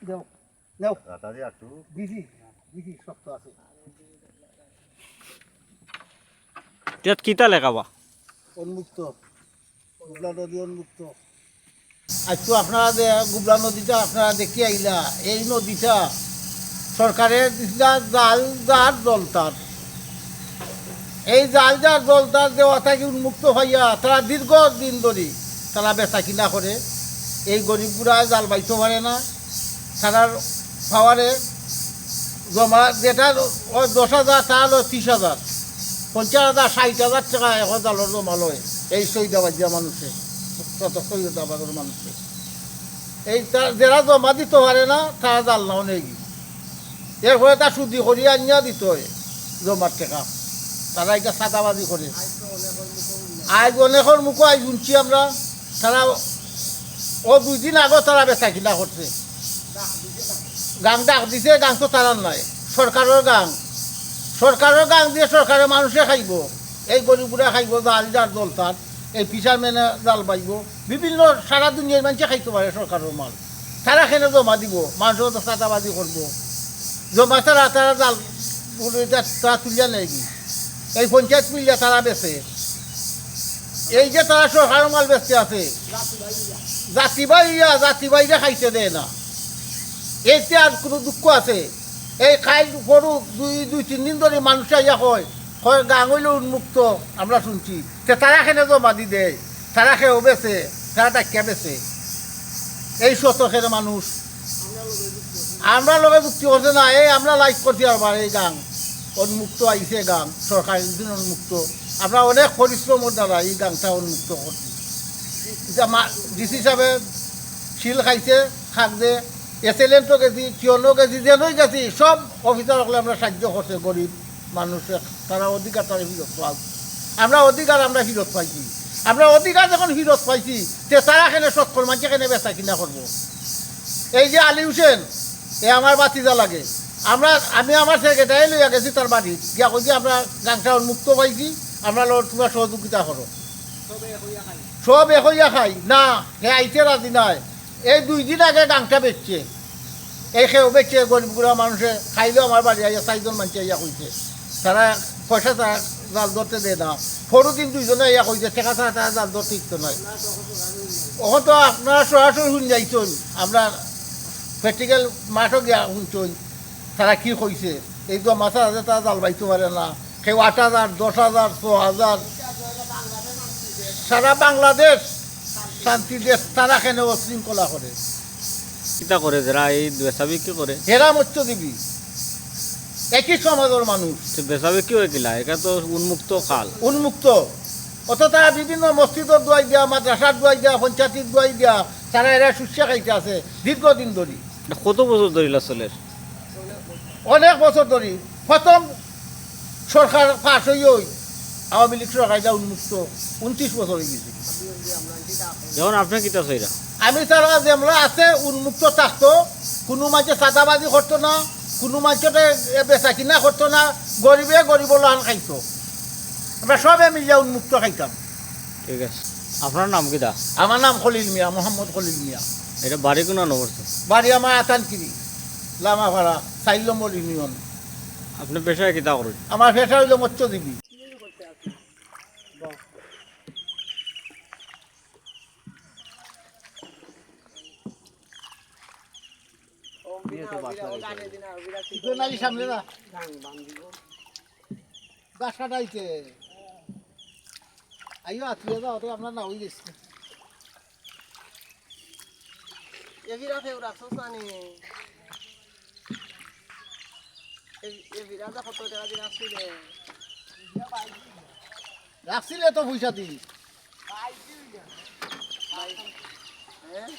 দাও নাও রাতারি একটু বিধি বিধি শক্ত আছে ইয়াত কিতা লেখাবা উন্মুক্ত গুবলা নদী উন্মুক্ত আজকে আপনারা যে গুবলা নদীটা আপনারা দেখে আইলা এই নদীটা সরকারের জাল যার জলতার এই জাল যার জলতার দেওয়া থাকি উন্মুক্ত হইয়া তারা দীর্ঘদিন ধরে তারা বেচা কিনা করে এই গরিবগুলা জাল বাইতে পারে না তারার পাওয়ারে জমা যেটা 10,000 তা হলো 30,000 50,000 60,000 টাকা এখন জালের জমা লয় এই সৈদাবাজিয়া মানুষে তত সৈদাবাদের মানুষে এই যারা জমা দিতে পারে না তারা জাল নাও নেই এরপরে তা শুদ্ধি করিয়া আনিয়া দিত হয় জমার টাকা তারা এটা সাদাবাজি করে আজ অনেকের মুখে আজ শুনছি আমরা তারা ও 2 দিন আগে তারা বেচা কিনা করছে গাং ডাক দিছে গাং তো তারার নাই সরকারের গাং দিয়ে সরকারের মানুষে খাইব এই গরিবরা খাইব জাল যার জলতার এই পিসার মেনে জাল বাইব বিভিন্ন সারা দুনিয়ার মানুষে খাইতে পারে সরকারের মাল তারা খেলে জমা দিব মানুষও তো চাঁদাবাজি করবো জমা তারা জাল তারা তুলিয়া নেই এই পঞ্চায়েত মিলিয়া তারা বেছে এই যে তারা সরকারের মাল বেচতে আছে জাতিবাইরা খাইতে দেয় না এইতে আর কোনো দুঃখ আছে এই খাই পড়ু 2-3 দিন ধরে মানুষ আইয়া কয় গাং হইলে উন্মুক্ত আমরা শুনছি তে তারা খেলে জমা দি দেয় তারা খেয়েও বেছে তারা টাকিয়া বেছে এই শতকের মানুষ আমরা লোকে যুক্তি করছে না এই আমরা লাইক করছি আবার এই গাং উন্মুক্ত আইছে গাং সরকারের দিন উন্মুক্ত আমরা অনেক পরিশ্রমের দ্বারা এই গাংটা উন্মুক্ত করছি ডিসি সাহেবে শিল খাইছে খাক যে এসএলএনও গেছি কিয়নো গেছি যেনই গেছি সব অফিসার হলে আমরা সাহায্য করছে গরিব মানুষের তারা অধিকার তারা ফিরত পাও আমরা অধিকার আমরা ফিরত পাইছি আমরা অধিকার যখন ফিরত পাইছি তে তারা এখানে সক্ষর মানুষ এখানে বেচা কিনা করবো এই যে আলী হোসেন এ আমার বাতিজা লাগে আমি আমার সেক্রেটারি লইয়া গেছি তার বাড়ি গিয়া কইছি আমরা গাংটা উন্মুক্ত পাইছি আমরা তোমরা সহযোগিতা করো সব হইয়া খাই না হে আইতে রাজি নাই এই 2 দিন আগে গাংটা বেচছে এই খেয়েও বেচছে গরিবগুলা মানুষে খাইলেও আমার বাড়ি আইয়া 4 জন মানুষ আইয়া কইছে তারা পয়সা তারা জাল ধরতে দেয় না সরু দিন 2 জনে আইয়া কইছে টেকা ছাড়া তারা জাল ধরতে ইচ্ছে নয় ওখান তো আপনারা সরাসরি শুন যাইছেন আমরা প্র্যাকটিক্যাল মাঠও গিয়া শুনছেন তারা কি কইছে এই তো মাথা আছে তারা জাল বাইতে পারে না কেউ 8,000 10,000 6,000 সারা বাংলাদেশ শান্তি দেশ তারা কেন শৃঙ্খলা করে কিতা করে যারা এই বেচাবি কি করে হেরা মৎস্যজীবী একই সমাজের মানুষ বেচাবি কি হয়ে গেলা এটা তো উন্মুক্ত খাল উন্মুক্ত অত তারা বিভিন্ন মসজিদের দোয়াই দিয়া মাদ্রাসার দোয়াই দিয়া পঞ্চায়েতের দোয়াই দিয়া তারা এরা সুস্যা খাইতে আছে দীর্ঘদিন ধরে কত বছর ধরিলা চলে অনেক বছর ধরে প্রথম সরকার পাশ হই আওয়ামী লীগ সরকার এটা উন্মুক্ত 29 বছর হয়ে গেছে যখন আপনি কিতা চাইরা আমি তারা যেমন আছে উন্মুক্ত থাকতো কোনো মাঝে চাঁদাবাজি করতো না কোনো মাঝে বেচা কিনা করতো না গরিবে গরিব লান খাইতো আমরা সবে মিলিয়া উন্মুক্ত খাইতাম ঠিক আছে আপনার নাম কিতা আমার নাম খলিল মিয়া মোহাম্মদ খলিল মিয়া এটা বাড়ি কোন নম্বর বাড়ি আমার আতানকিরি লামাভাড়া 4 নম্বর ইউনিয়ন আপনি পেশায় কিতা করেন আমার পেশা হইল মৎস্যজীবী সামনে না গাছ কাটাইছে আইও আত্মীয় যাও তো আপনার না হয়ে গেছে এভিরা ফেউ রাখছো সানি এভিরা যা কত টাকা দিয়ে রাখছিলে রাখছিলে তো পয়সা দিই হ্যাঁ